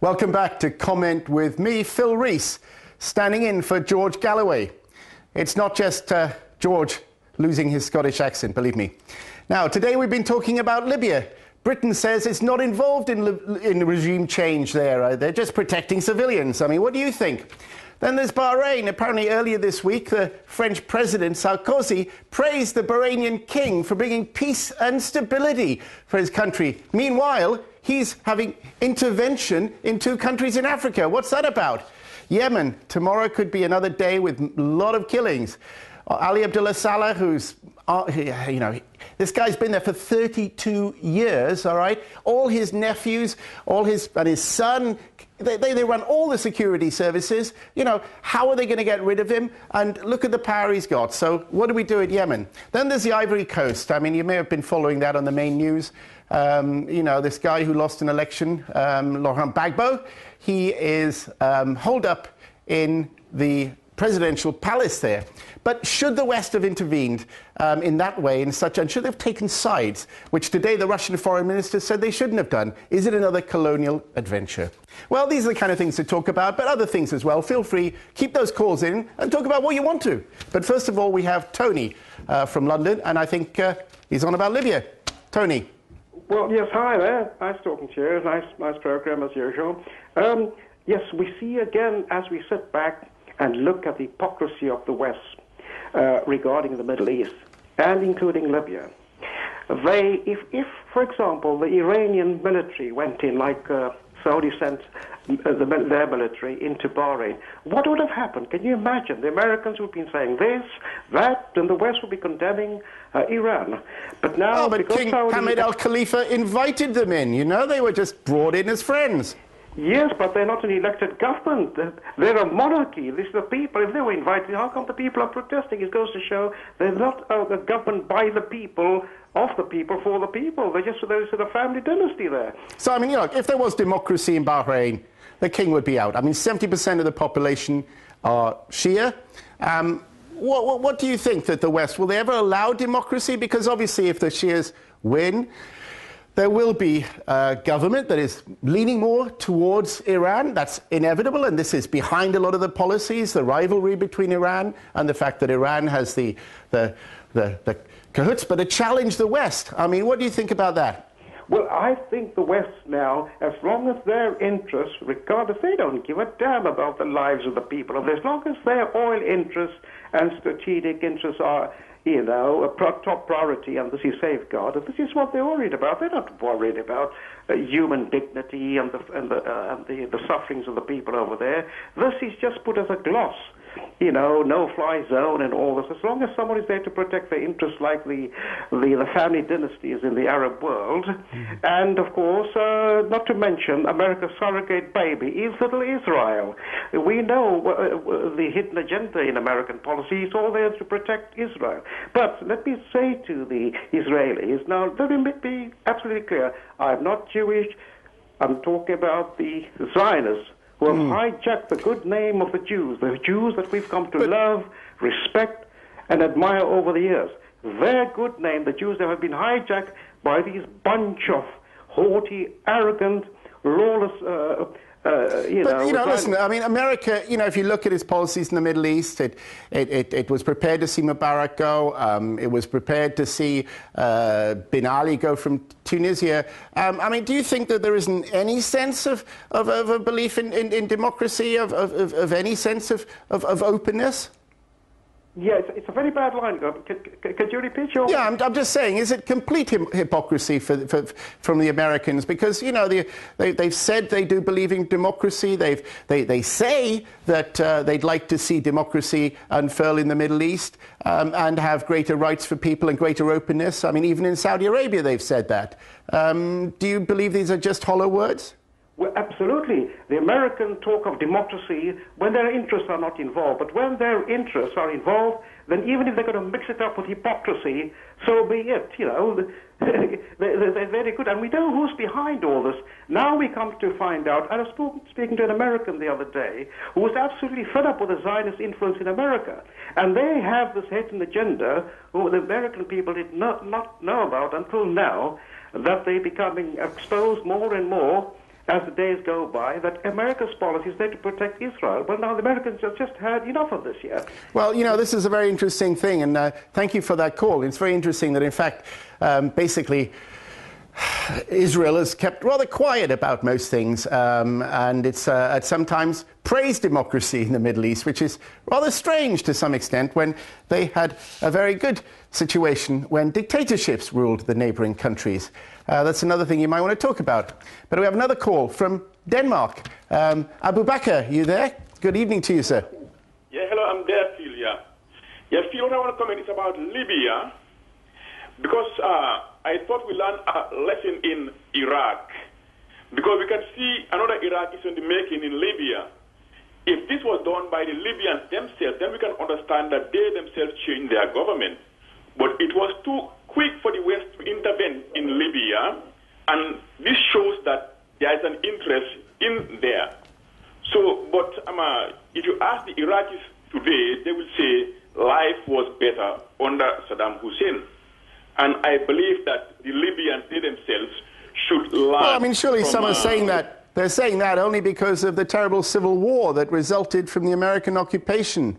Welcome back to Comment with me, Phil Rees, standing in for George Galloway. It's not just George losing his Scottish accent, believe me. Now, today we've been talking about Libya. Britain says it's not involved in regime change there. They're just protecting civilians. I mean, what do you think? Then there's Bahrain. Apparently earlier this week, the French President Sarkozy praised the Bahrainian king for bringing peace and stability for his country. Meanwhile, he's having intervention in 2 countries in Africa. What's that about? Yemen. Tomorrow could be another day with a lot of killings. Ali Abdullah Saleh, who's, this guy's been there for 32 years, all right? All his nephews, and his son, they run all the security services. You know, how are they going to get rid of him? And look at the power he's got. So what do we do at Yemen? Then there's the Ivory Coast. I mean, you may have been following that on the main news. This guy who lost an election, Laurent Gbagbo, he is holed up in the presidential palace there. But should the West have intervened in that way, and should they have taken sides, which today the Russian foreign minister said they shouldn't have done? Is it another colonial adventure? Well, these are the kind of things to talk about, but other things as well. Feel free, keep those calls in and talk about what you want to. But first of all, we have Tony from London, and I think he's on about Libya. Tony. Well, yes, hi there. Nice talking to you. Nice program as usual. Yes, we see again, as we sit back and look at the hypocrisy of the West regarding the Middle East, and including Libya. If, for example, the Iranian military went in, like Saudi sent their military into Bahrain, what would have happened? Can you imagine? The Americans would have been saying this, that, and the West would be condemning Iran. But now, King Hamid al-Khalifa invited them in, you know? They were just brought in as friends. Yes, but they're not an elected government. They're a monarchy. This is the people. If they were invited, how come the people are protesting? It goes to show they're not a government by the people, of the people, for the people. There's a family dynasty there. So, I mean, if there was democracy in Bahrain, the king would be out. I mean, 70% of the population are Shia. What do you think that the West, will they ever allow democracy? Because obviously if the Shias win, there will be a government that is leaning more towards Iran. That's inevitable, and this is behind a lot of the policies, the rivalry between Iran and the fact that Iran has the cahoots, but to challenge the West. I mean, what do you think about that? Well, I think the West now, as long as their interests, regardless, they don't give a damn about the lives of the people. As long as their oil interests and strategic interests are, a top priority, and this is safeguarded. This is what they're worried about. They're not worried about human dignity and the sufferings of the people over there. This is just put as a gloss, no-fly zone and all this. As long as somebody's there to protect their interests, like the family dynasties in the Arab world, and of course, not to mention America's surrogate baby is little Israel. We know the hidden agenda in American policy is all there to protect Israel. But let me say to the Israelis, now let me be absolutely clear, I'm not Jewish, I'm talking about the Zionists, who have hijacked the good name of the Jews that we've come to love, respect, and admire over the years. Their good name, the Jews, have been hijacked by these bunch of haughty, arrogant, lawless listen, I mean, America, if you look at its policies in the Middle East, it was prepared to see Mubarak go. It was prepared to see bin Ali go from Tunisia. I mean, do you think that there isn't any sense of a belief in democracy, of any sense of openness? Yeah, it's a very bad line. Could you repeat your... Yeah, I'm just saying, is it complete hypocrisy from the Americans? Because, they've said they do believe in democracy. They say that they'd like to see democracy unfurl in the Middle East and have greater rights for people and greater openness. I mean, even in Saudi Arabia, they've said that. Do you believe these are just hollow words? Well, absolutely. The American talk of democracy when their interests are not involved. But when their interests are involved, then even if they're going to mix it up with hypocrisy, so be it. They're very good. And we know who's behind all this. Now we come to find out, I was speaking to an American the other day who was absolutely fed up with the Zionist influence in America. And they have this hidden agenda who the American people did not know about until now, that they're becoming exposed more and more. as the days go by, that America's policy is there to protect Israel. Well, now the Americans have just had enough of this yet. Well, you know, this is a very interesting thing, and thank you for that call. It's very interesting that, in fact, basically, Israel has kept rather quiet about most things, and it's sometimes praised democracy in the Middle East, which is rather strange to some extent when they had a very good situation when dictatorships ruled the neighboring countries. That's another thing you might want to talk about. But we have another call from Denmark. Abu Bakr, you there? Good evening to you, sir. Yeah, hello, I'm there, Phil, yeah. Yeah, Phil, what I want to comment is about Libya, because I thought we learned a lesson in Iraq, because we can see another Iraq is in the making in Libya. If this was done by the Libyans themselves, then we can understand that they themselves changed their government. But it was too quick for the West to intervene in Libya, and this shows that there is an interest in there. So, but if you ask the Iraqis today, they will say life was better under Saddam Hussein. And I believe that the Libyans, they themselves, should learn. Well, I mean, surely some are saying that. They're saying that only because of the terrible civil war that resulted from the American occupation.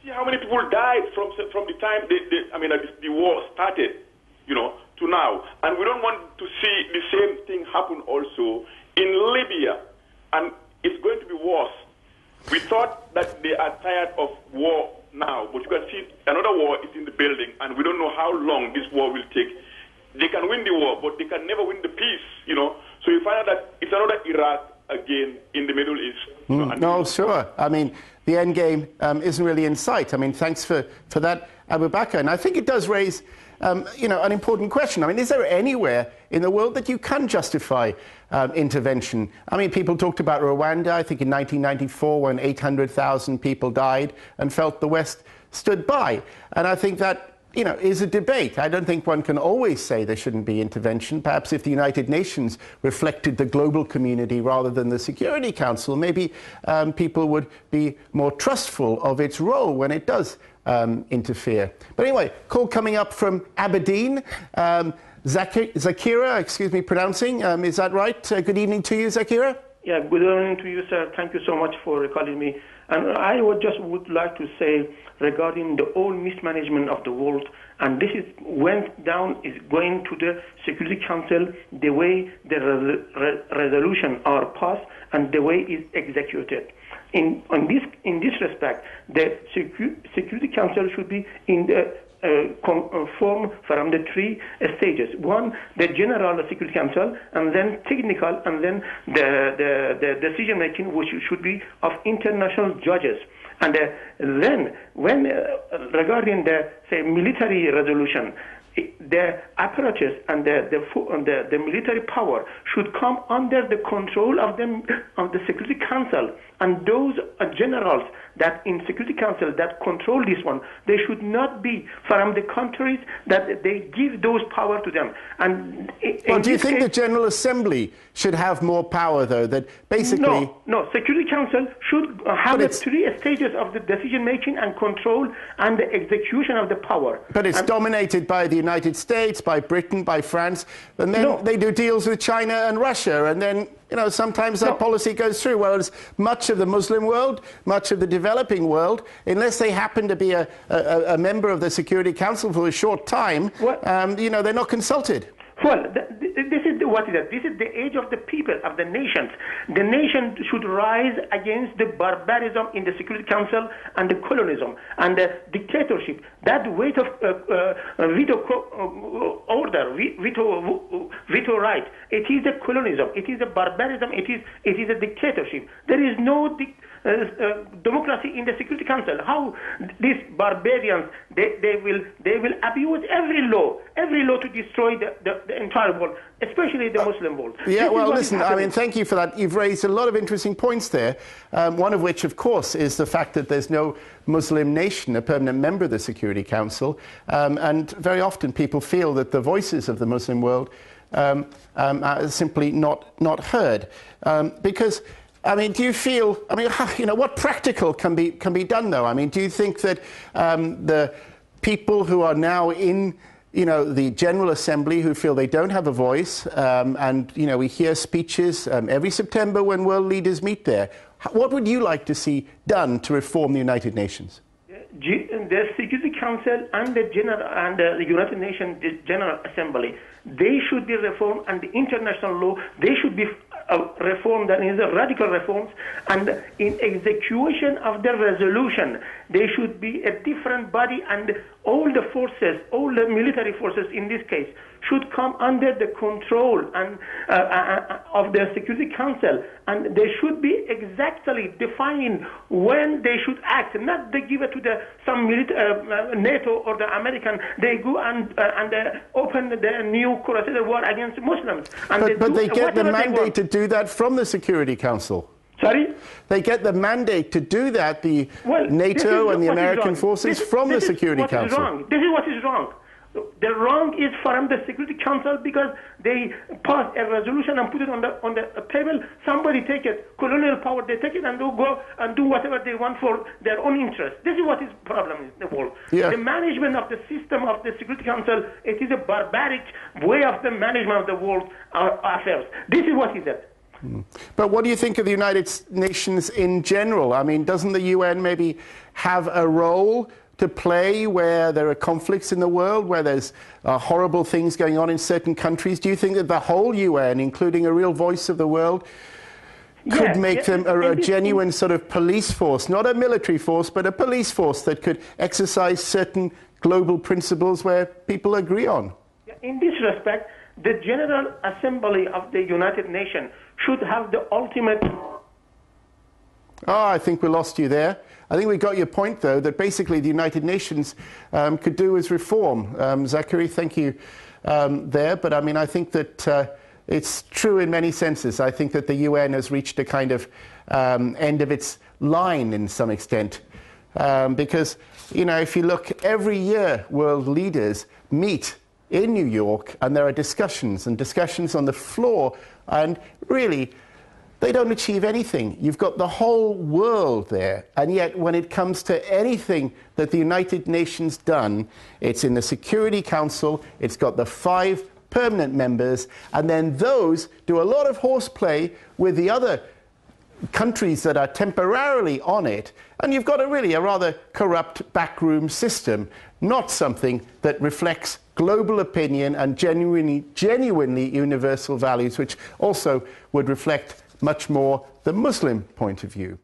See how many people died from the time the war started, you know, to now. And we don't want to see the same thing happen also in Libya. And it's going to be worse. We thought that they are tired of war now, but you can see another war is in the building, and we don't know how long this war will take. They can win the war, but they can never win the peace, you know. So you find out that it's another Iraq again in the Middle East. No, sure. I mean, the end game isn't really in sight. I mean, thanks for that, Abu Bakr. And I think it does raise, you know, an important question. I mean, is there anywhere in the world that you can justify intervention? I mean, people talked about Rwanda, I think in 1994, when 800,000 people died and felt the West stood by. And I think that, you know, is a debate. I don't think one can always say there shouldn't be intervention. Perhaps if the United Nations reflected the global community rather than the Security Council, maybe people would be more trustful of its role when it does interfere. But anyway, call coming up from Aberdeen. Zakira, excuse me pronouncing, is that right? Good evening to you, Zakira. Yeah, good evening to you, sir. Thank you so much for calling me. And I would like to say regarding the whole mismanagement of the world, and this is went down, is going to the Security Council, the way the resolution are passed and the way is executed. In this respect, the Security Council should be in the form from the three stages. One, the General Security Council, and then technical, and then the decision making, which should be of international judges. And then, when regarding the military resolution, the apparatus and the military power should come under the control of the Security Council, and those generals that in Security Council that control this one, they should not be from the countries that they give those power to them. And well, do you think the General Assembly should have more power, though? That basically no. Security Council should have the three stages of the decision making and control and the execution of the power. But it's dominated by the United States, by Britain, by France, and then they do deals with China and Russia, and then, you know, sometimes that policy goes through. Whereas much of the Muslim world, much of the developing world, unless they happen to be a member of the Security Council for a short time, you know, they're not consulted. Well, this is what it is. This is the age of the people, of the nations. The nation should rise against the barbarism in the Security Council and the colonialism and the dictatorship. That weight of veto order, veto right. It is a colonialism. It is a barbarism. It is a dictatorship. There is no democracy in the Security Council. How these barbarians they will abuse every law to destroy the entire world, especially the Muslim world. Yeah, well, listen, I mean, thank you for that. You've raised a lot of interesting points there, one of which, of course, is the fact that there's no Muslim nation, a permanent member of the Security Council, and very often people feel that the voices of the Muslim world are simply not heard. Because, I mean, do you feel, I mean, you know, what practical can be done, though? I mean, do you think that the people who are now in you know, the General Assembly who feel they don't have a voice, and, you know, we hear speeches every September when world leaders meet there. What would you like to see done to reform the United Nations? The Security Council and the United Nations General Assembly, they should be reformed, and the international law, they should be reformed, that is radical reforms, and in execution of the resolution, there should be a different body, and all the forces, all the military forces in this case, should come under the control and of the Security Council, and they should be exactly defined when they should act, not they give it to some NATO or the American. They go and open the new Crusader war against Muslims. And but they get the mandate to do that from the Security Council. Sorry? They get the mandate to do that, the NATO and the American forces, from the Security Council. This is what is wrong. The wrong is from the Security Council because they pass a resolution and put it on the table. Somebody take it, colonial power, they take it and go and do whatever they want for their own interest. This is what is the problem in the world. Yeah. The management of the system of the Security Council, it is a barbaric way of the management of the world affairs. This is what is it. But what do you think of the United Nations in general? I mean, doesn't the UN maybe have a role to play where there are conflicts in the world, where there's horrible things going on in certain countries? Do you think that the whole UN, including a real voice of the world, could make them a genuine sort of police force, not a military force, but a police force that could exercise certain global principles where people agree on? In this respect, the General Assembly of the United Nations should have the ultimate... Oh, I think we lost you there. I think we got your point, though, that basically the United Nations could do is reform. Zachary, thank you there. But I mean, I think that it's true in many senses. I think that the UN has reached a kind of end of its line in some extent. Because, you know, if you look, every year world leaders meet in New York and there are discussions and discussions on the floor, and really, they don't achieve anything. You've got the whole world there, and yet when it comes to anything that the United Nations done, it's in the Security Council, it's got the 5 permanent members, and then those do a lot of horseplay with the other countries that are temporarily on it, and you've got a rather corrupt backroom system, not something that reflects global opinion and genuinely universal values, which also would reflect much more the Muslim point of view.